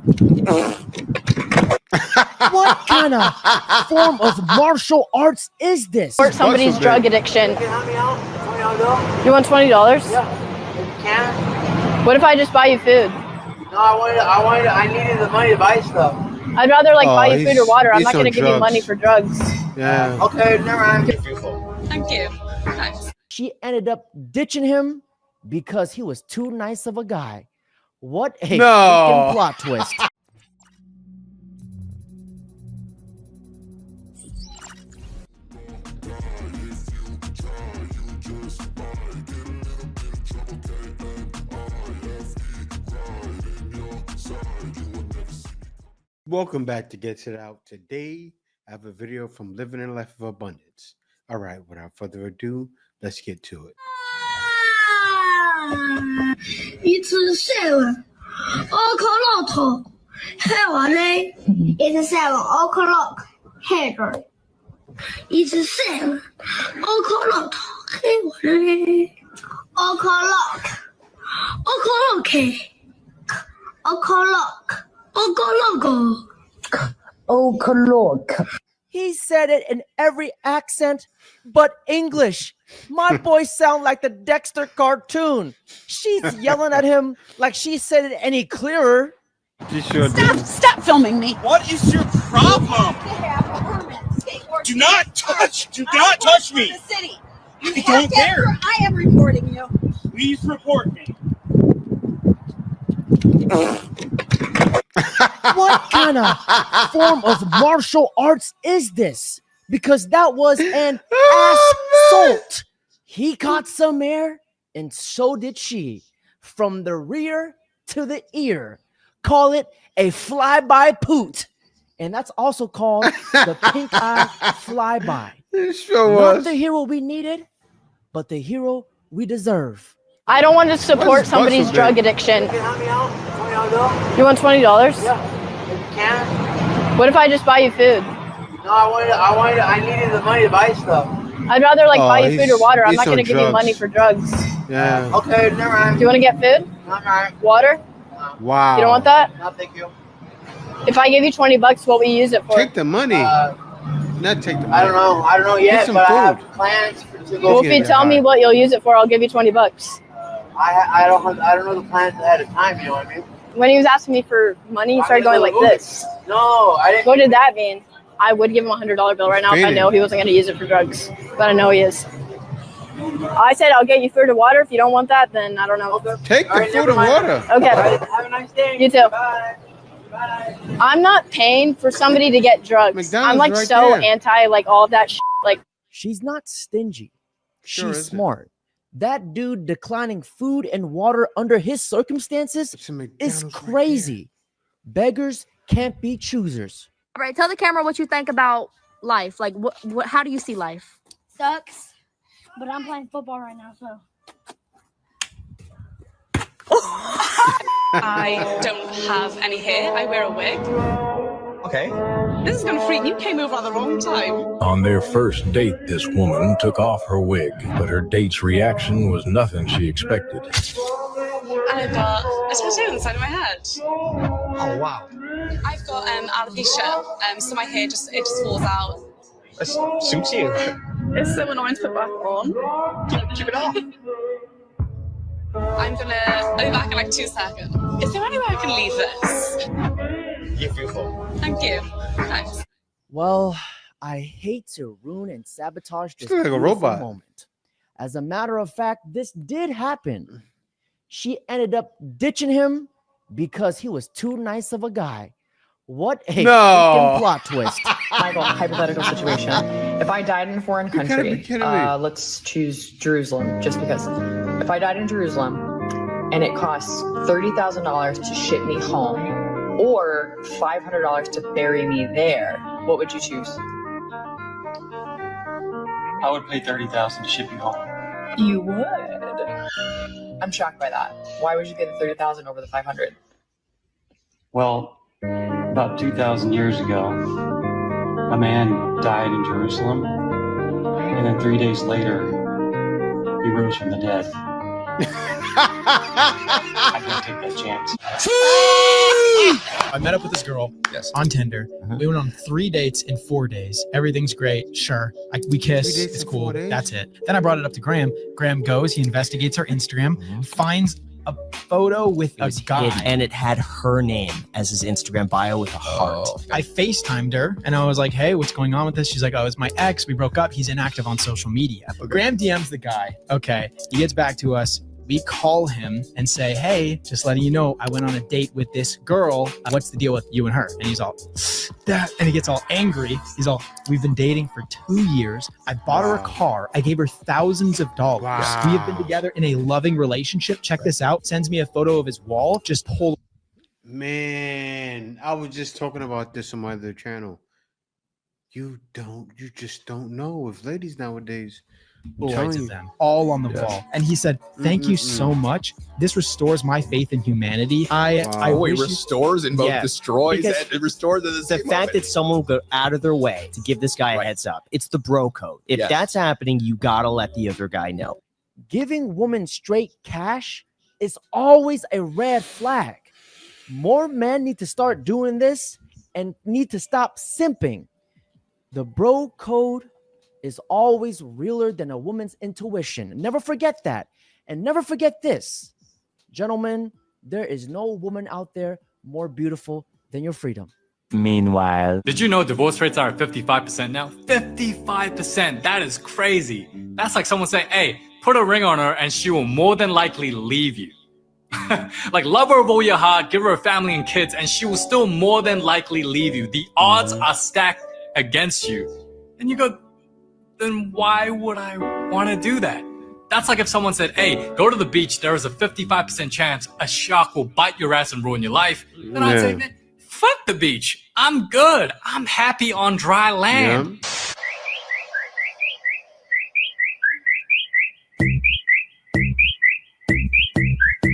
What kind of form of martial arts is this? Or somebody's drug addiction. You can help me out? $20? You want $20? Yeah. You can? What if I just buy you food? No, I needed the money to buy stuff. I'd rather buy you food or water. I'm not going to give you money for drugs. Yeah. Okay, never mind. Thank you. Thanks. She ended up ditching him because he was too nice of a guy. What a freaking plot twist. Welcome back to Get It Out. Today, I have a video from Living a Life of Abundance. All right, without further ado, let's get to it. It's 7 o'clock. Hey, it's 7 o'clock. Hey, it's 7 o'clock. Hey, o'clock. He said it in every accent but English. My boy sound like the Dexter cartoon. She's yelling at him like she said it any clearer. She sure did. Stop filming me. What is your problem? Do not touch me. The city. I don't care. I am reporting you. Please report me. What kind of form of martial arts is this? Because that was an assault. He caught some air, and so did she. From the rear to the ear. Call it a flyby poot. And that's also called the pink eye flyby. It sure Not was. the hero we needed, but the hero we deserve. I don't want to support somebody's drug addiction. You can help me out? $20? You want $20? Yeah. You can? What if I just buy you food? No, I needed the money to buy stuff. I'd rather buy you food or water. I'm not going to give you money for drugs. Yeah. Okay, never mind. Do you want to get food? Never mind. Water? Wow. You don't want that? No, thank you. If I give you $20, what will you use it for? Take the money. Not take the money. I don't know yet, some but food. I have plans to go. Well, if you tell me what you'll use it for, I'll give you $20. I don't know the plans ahead of time. You know what I mean? When he was asking me for money, he started going like this. No, I didn't. What did that mean? I would give him a $100 bill right now if I know he wasn't going to use it for drugs. But I know he is. I said I'll get you food or water. If you don't want that, then I don't know. Okay. Take the All right, food never and mind. water. Okay. All right, have a nice day. You too. Bye. Bye. I'm not paying for somebody to get drugs. McDonald's I'm right so there. anti all of that shit. She's not stingy. Sure She's isn't. smart. That dude declining food and water under his circumstances It's a is McDonald's right crazy. Beggars can't be choosers. All right, tell the camera what you think about life. Like, what? How do you see life? Sucks. But I'm playing football right now, so. I don't have any hair. I wear a wig. Okay. This is going to freak you. Came over at the wrong time. On their first date, this woman took off her wig, but her date's reaction was nothing she expected. And I've got a tattoo on the side of my head. Oh wow. I've got alopecia, so my hair just falls out. That suits you. It's so annoying to put back on. Keep it off. I'll be back in 2 seconds. Is there any way I can leave this? You're beautiful. Thank you. Thanks. Well, I hate to ruin and sabotage this She's like a beautiful robot. moment. As a matter of fact, this did happen. She ended up ditching him because he was too nice of a guy. What a freaking plot twist. Michael, hypothetical situation. If I died in a foreign gotta be country, kidding me. let's choose Jerusalem, just because. If I died in Jerusalem and it costs $30,000 to ship me home or $500 to bury me there, what would you choose? I would pay $30,000 to ship you home. You would. I'm shocked by that. Why would you get the $30,000 over the $500? Well, about 2,000 years ago, a man died in Jerusalem, and then 3 days later, he rose from the dead. I can't take that chance. I met up with this girl on Tinder. We went on 3 dates in 4 days. Everything's great. Sure. We kiss. It's cool. That's it. Then I brought it up to Graham. Graham goes, he investigates her Instagram, finds a photo with a guy. And it had her name as his Instagram bio with a heart. I FaceTimed her and I was like, hey, what's going on with this? She's like, oh, it's my ex. We broke up. He's inactive on social media. Graham DMs the guy. Okay. He gets back to us. We call him and say, hey, just letting you know, I went on a date with this girl. What's the deal with you and her? And he's all, that, and he gets all angry. He's all, we've been dating for 2 years. I bought her a car. I gave her thousands of dollars. We have been together in a loving relationship. Check this out. Sends me a photo of his wall. Just pull. Man, I was just talking about this on my other channel. You just don't know with ladies nowadays. Boys of them all on the ball. And he said, thank you so much. This restores my faith in humanity. It restores and both destroys and it restores at the same fact that someone will go out of their way to give this guy a heads up. It's the bro code. If that's happening, you gotta let the other guy know. Giving women straight cash is always a red flag. More men need to start doing this and need to stop simping. The bro code is always realer than a woman's intuition. Never forget that. And never forget this. Gentlemen, there is no woman out there more beautiful than your freedom. Meanwhile, did you know divorce rates are at 55% now? 55%. That is crazy. That's like someone saying, hey, put a ring on her and she will more than likely leave you. Like, love her with all your heart, give her a family and kids, and she will still more than likely leave you. The odds are stacked against you. And you go, then why would I want to do that? That's like if someone said, hey, go to the beach, there is a 55% chance a shark will bite your ass and ruin your life. Then I'd say, man, fuck the beach. I'm good. I'm happy on dry land.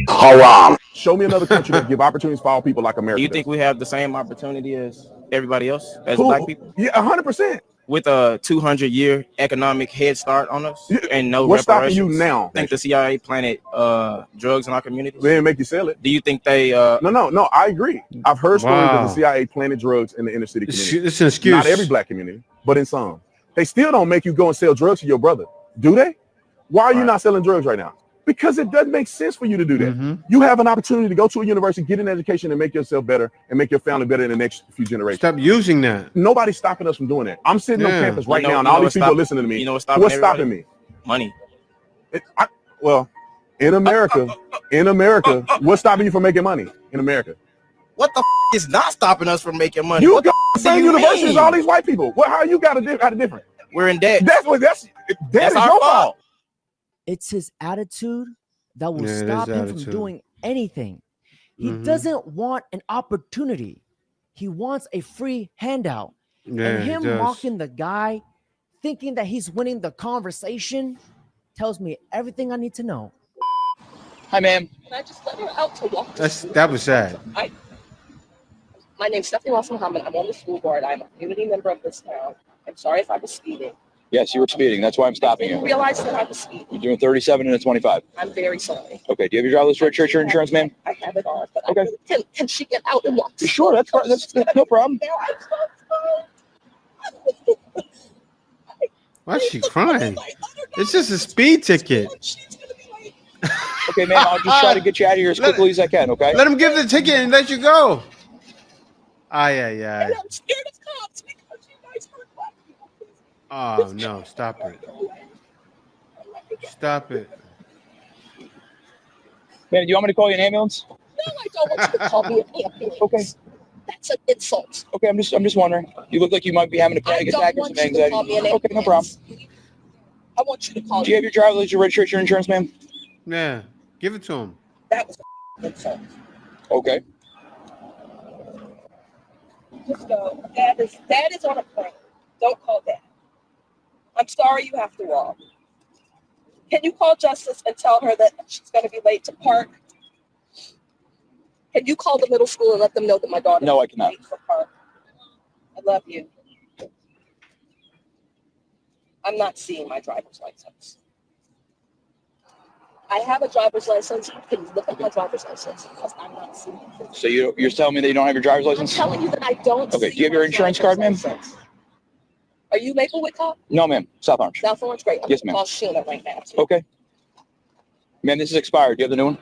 Haram. Show me another country that give opportunities for all people like America. Do you think we have the same opportunity as everybody else, as black people? Yeah, 100%. With a 200-year economic head start on us and no What's reparations. stopping you now? Think the CIA planted drugs in our communities? They didn't make you sell it. Do you think they? No. I agree. I've heard stories that the CIA planted drugs in the inner city community. It's an excuse. Not every black community, but in some. They still don't make you go and sell drugs to your brother, do they? Why are you not selling drugs right now? Because it doesn't make sense for you to do that. You have an opportunity to go to a university, get an education, and make yourself better and make your family better in the next few generations. Stop using that. Nobody's stopping us from doing that. I'm sitting on campus right now, and all these people are listening to me. You know what's stopping me? Money. In America, what's stopping you from making money in America? What the is not stopping us from making money? You got the same university as all these white people. How you got a different? We're in debt. That's our your fault. It's his attitude that will stop him from doing anything. He doesn't want an opportunity. He wants a free handout. And him mocking the guy, thinking that he's winning the conversation, tells me everything I need to know. Hi, ma'am. Can I just let her out to walk? That was sad. My name's Stephanie Lawson Muhammad. I'm on the school board. I'm a community member of this town. I'm sorry if I was speeding. Yes, you were speeding. That's why I'm stopping you. I didn't realize that I was speeding. You're doing 37 and a 25. I'm very sorry. Okay. Do you have your driver's registration or insurance, ma'am? I have it on. But Okay. Can she get out and walk? Sure, that's no problem. Why is she crying? It's just a speed ticket. Okay, ma'am, I'll just try to get you out of here as quickly as I can, okay? Let him give the ticket and let you go. And I'm scared of cops because you guys hurt black people. Oh, no. Stop it. Stop it. Ma'am, do you want me to call you an ambulance? No, I don't want you to call me an ambulance. Okay. That's an insult. Okay, I'm just wondering. You look like you might be having a panic attack or some anxiety. Okay, no problem. I want you to call. Do you have your driver's license, registration, or insurance, ma'am? Yeah. Give it to him. That was an insult. Okay. Just go. Dad is on a plane. Don't call Dad. I'm sorry you have to walk. Can you call Justice and tell her that she's going to be late to park? Can you call the middle school and let them know that my daughter No, I cannot. late for park? I love you. I'm not seeing my driver's license. I have a driver's license. You can look at my driver's license because I'm not seeing it. So you're telling me that you don't have your driver's license? I'm telling you that I don't. Okay. See Do you have your my insurance card, ma'am? driver's license. Are you Maplewood cop? No, ma'am. South Orange. South Orange, great. I'm Yes, gonna ma'am. call Sheila right now. Too. Okay. Ma'am, this is expired. Do you have the new one?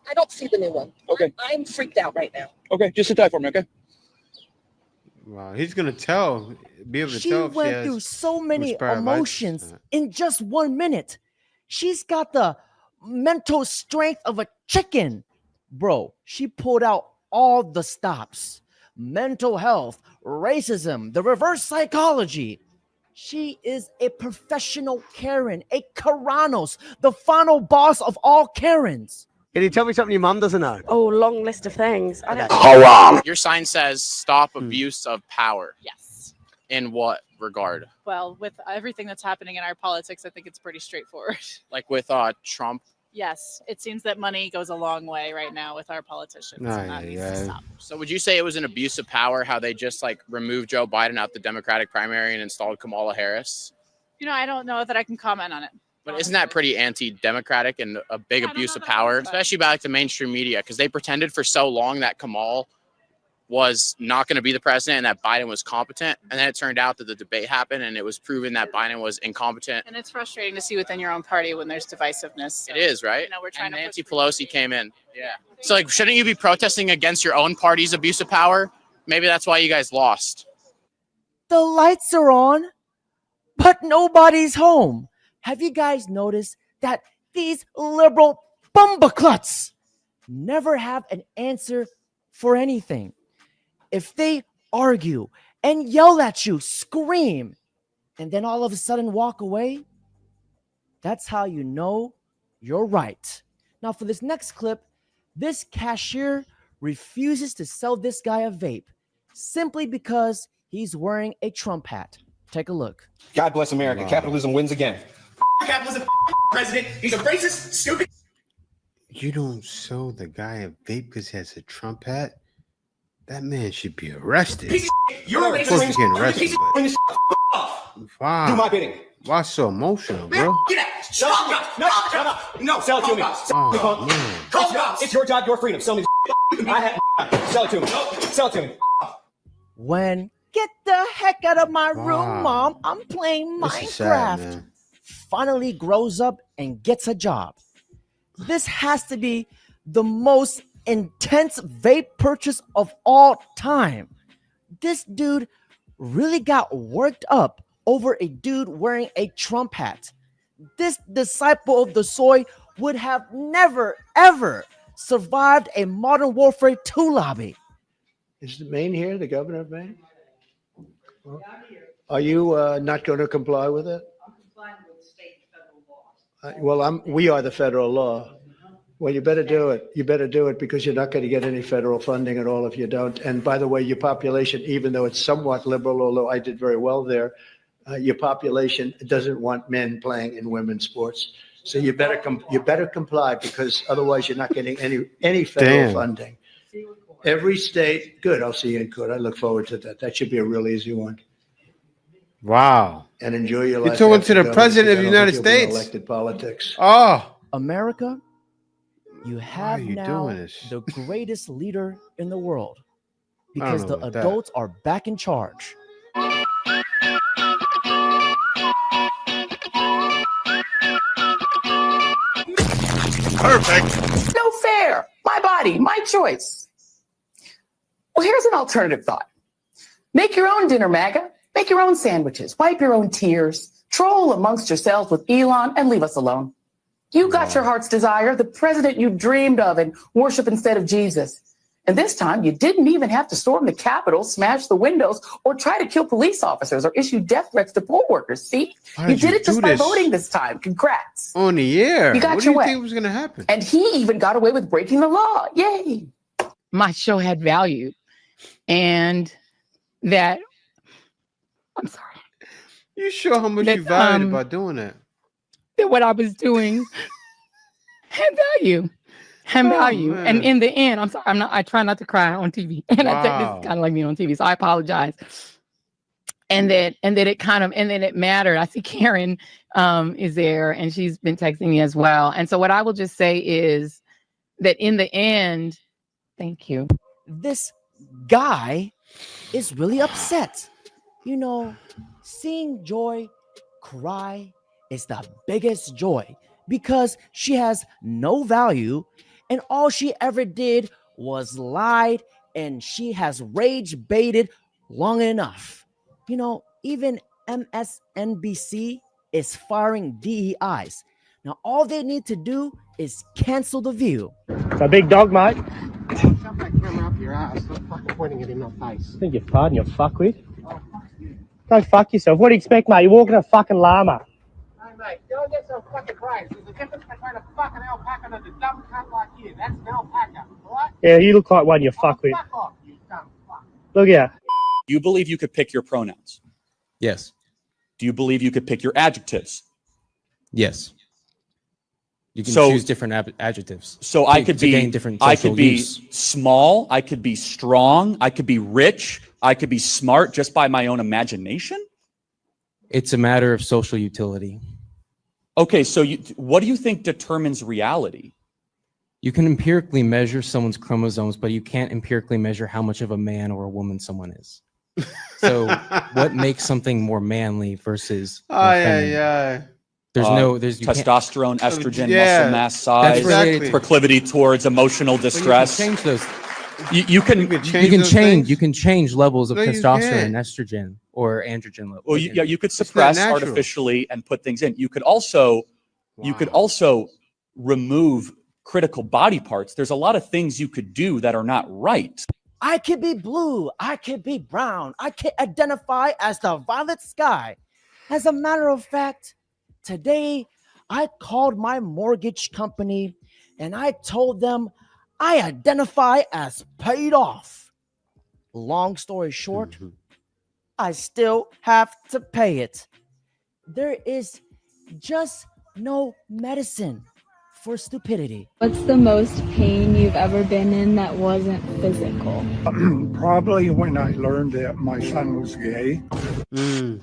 I don't see the new one. Okay. I'm freaked out right now. Okay. Just sit tight for me, okay? Wow, he's gonna be able to She tell. If went she has through so many expired emotions license. in just 1 minute. She's got the mental strength of a chicken. Bro, she pulled out all the stops. Mental health, racism, the reverse psychology. She is a professional Karen, a Karanos, the final boss of all Karens. Can you tell me something your mom doesn't know? Oh, long list of things. I don't Your sign says stop abuse of power. Yes. In what regard? Well, with everything that's happening in our politics, I think it's pretty straightforward. Like with Trump? Yes, it seems that money goes a long way right now with our politicians. And that needs to stop. So would you say it was an abuse of power how they just like removed Joe Biden out the Democratic primary and installed Kamala Harris? You know, I don't know that I can comment on it. But isn't that pretty anti-democratic and a big abuse of power, especially by like the mainstream media? Because they pretended for so long that Kamal was not going to be the president and that Biden was competent. And then it turned out that the debate happened and it was proven that Biden was incompetent. And it's frustrating to see within your own party when there's divisiveness. So, It is, right? You know, we're trying and to Nancy Pelosi came in. Yeah. So like, shouldn't you be protesting against your own party's abuse of power? Maybe that's why you guys lost. The lights are on, but nobody's home. Have you guys noticed that these liberal bumbacluts never have an answer for anything? If they argue and yell at you, scream, and then all of a sudden walk away, that's how you know you're right. Now, for this next clip, this cashier refuses to sell this guy a vape simply because he's wearing a Trump hat. Take a look. God bless America. Wow. Capitalism wins again. Capitalism, president. He's a racist, stupid. You don't sell the guy a vape because he has a Trump hat? That man should be arrested. Piece of shit. You're a Of course he's getting racist. arrested, Piece of but- bring this off. Wow. Do my bidding. Why so emotional, bro? Get out. Shut up. No, shut up. No, sell it to me. Sell it to me, Oh, punk. man. It's your job, your freedom. Sell me this. I have. Sell it to me. Sell it to me. When get the heck out of my Wow. room, Mom. I'm playing This is sad, Minecraft. man. Finally grows up and gets a job. This has to be the most intense vape purchase of all time. This dude really got worked up over a dude wearing a Trump hat. This disciple of the soy would have never, ever survived a Modern Warfare 2 lobby. Is Maine here, the governor of Maine? Are you not going to comply with it? Well, we are the federal law. Well, you better do it. You better do it because you're not going to get any federal funding at all if you don't. And by the way, your population, even though it's somewhat liberal, although I did very well there, your population doesn't want men playing in women's sports. So you better comply because otherwise you're not getting any federal Damn. funding. Every state, good. I'll see you in court. I look forward to that. That should be a real easy one. Wow. And enjoy your You're life. talking after to the government, president of because the I don't United think you'll be in States. Elected politics. Oh. America, you have you now doing this? the greatest leader in the world I don't because know the about that. adults are back in charge. Perfect. No fair. My body, my choice. Well, here's an alternative thought. Make your own dinner, MAGA. Make your own sandwiches. Wipe your own tears. Troll amongst yourselves with Elon and leave us alone. You got your heart's desire, the president you dreamed of and worship instead of Jesus. And this time, you didn't even have to storm the Capitol, smash the windows, or try to kill police officers or issue death threats to poll workers. See, Why you did did you it just do by this? voting this time. Congrats. On the air. You got What do your you way. think was gonna happen? And he even got away with breaking the law. Yay. My show had value and that I'm sorry. You sure how much That, you valued about doing that? That what I was doing had value. Had Oh, value. man. And in the end, I'm sorry, I try not to cry on TV. And I think Wow. this is kind of like me on TV. So I apologize. and that it kind of, and then it mattered. I see Karen is there, and she's been texting me as well. And so what I will just say is that in the end, thank you. This guy is really upset. You know, seeing Joy cry is the biggest joy because she has no value, and all she ever did was lied, and she has rage baited long enough. You know, even MSNBC is firing DEIs. Now, all they need to do is cancel The View. It's a big dog, mate. Shove that camera up your ass. Stop fucking pointing it in my face. I think you're pardon, you fuckwit. Go fuck yourself. What do you expect, mate? You're walking a fucking llama. Hey, mate, don't get so fucking crazy. There's a difference between a fucking alpaca and a dumb cunt like you. That's an alpaca, alright? Yeah, you look like one, you fuckwit. Fuck off, you dumb fuck. Look here. Do you believe you could pick your pronouns? Yes. Do you believe you could pick your adjectives? Yes. You can So- choose different adjectives. So to- I could to be, gain different I social could be use. small, I could be strong, I could be rich, I could be smart just by my own imagination. It's a matter of social utility. Okay, so what do you think determines reality? You can empirically measure someone's chromosomes, but you can't empirically measure how much of a man or a woman someone is. So what makes something more manly versus more feminine? There's you can't- testosterone, estrogen, Yeah, muscle mass, size, that's related to- proclivity towards emotional distress. But you can change those. You can You can change levels of No, you testosterone can't. and estrogen or androgen level. Well, you could suppress natural. artificially and put things in. You could also remove critical body parts. There's a lot of things you could do that are not right. I could be blue. I could be brown. I could identify as the violet sky. As a matter of fact, today I called my mortgage company and I told them I identify as paid off. Long story short, I still have to pay it. There is just no medicine for stupidity. What's the most pain you've ever been in that wasn't physical? Probably when I learned that my son was gay.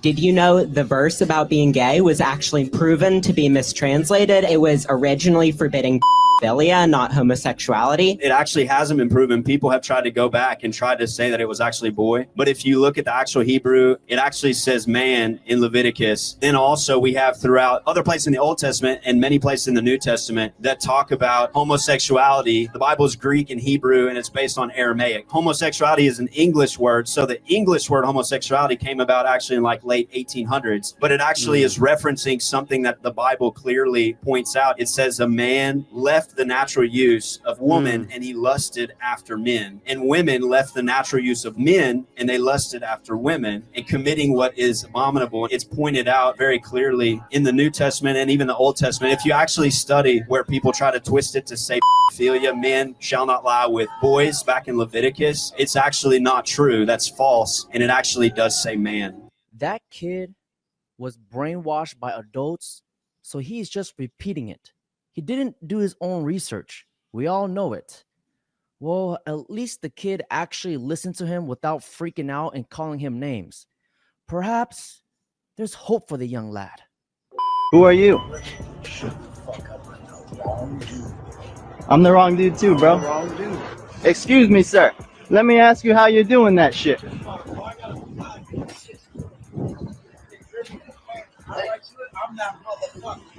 Did you know the verse about being gay was actually proven to be mistranslated? It was originally forbidding philia, not homosexuality. It actually hasn't been proven. People have tried to go back and tried to say that it was actually boy. But if you look at the actual Hebrew, it actually says man in Leviticus. Then also we have throughout other places in the Old Testament and many places in the New Testament that talk about homosexuality. The Bible is Greek and Hebrew, and it's based on Aramaic. Homosexuality is an English word. So the English word homosexuality came about actually in like late 1800s. But it actually is referencing something that the Bible clearly points out. It says a man left the natural use of woman and he lusted after men, and women left the natural use of men and they lusted after women, and committing what is abominable. It's pointed out very clearly in the New Testament and even the Old Testament. If you actually study where people try to twist it to say philia, men shall not lie with boys back in Leviticus, it's actually not true. That's false, and it actually does say man. That kid was brainwashed by adults, so he's just repeating it. He didn't do his own research. We all know it. Well, at least the kid actually listened to him without freaking out and calling him names. Perhaps there's hope for the young lad. Who are you? I'm the wrong dude too, bro. Excuse me, sir. Let me ask you how you're doing that shit.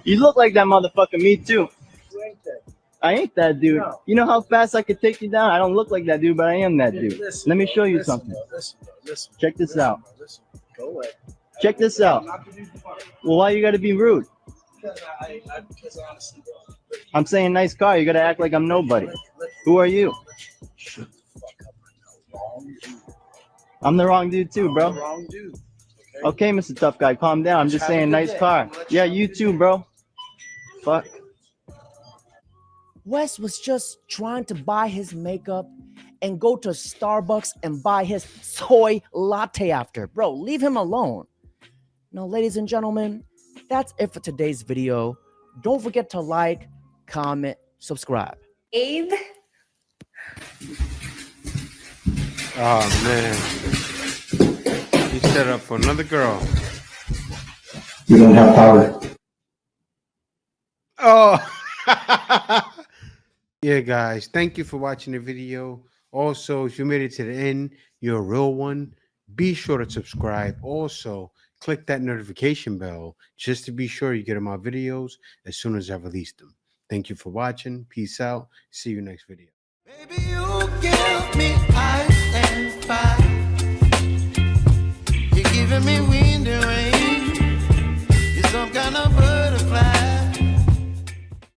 You look like that motherfucker, me too. I ain't that dude. You know how fast I could take you down? I don't look like that dude, but I am that dude. Let me show you something. Check this out. Check this out. Well, why you gotta be rude? I'm saying nice car. You gotta act like I'm nobody. Who are you? I'm the wrong dude too, bro. Okay, Mr. Tough Guy, calm down. I'm just saying nice car. Yeah, you too, bro. Fuck. Wes was just trying to buy his makeup and go to Starbucks and buy his soy latte after. Bro, leave him alone. Now, ladies and gentlemen, that's it for today's video. Don't forget to like, comment, subscribe. Abe? Oh man, you set up for another girl. You don't have power. Oh. Yeah, guys. Thank you for watching the video. Also, if you made it to the end, you're a real one. Be sure to subscribe. Also, click that notification bell just to be sure you get my videos as soon as I release them. Thank you for watching. Peace out. See you next video. Baby, you give me ice and fire.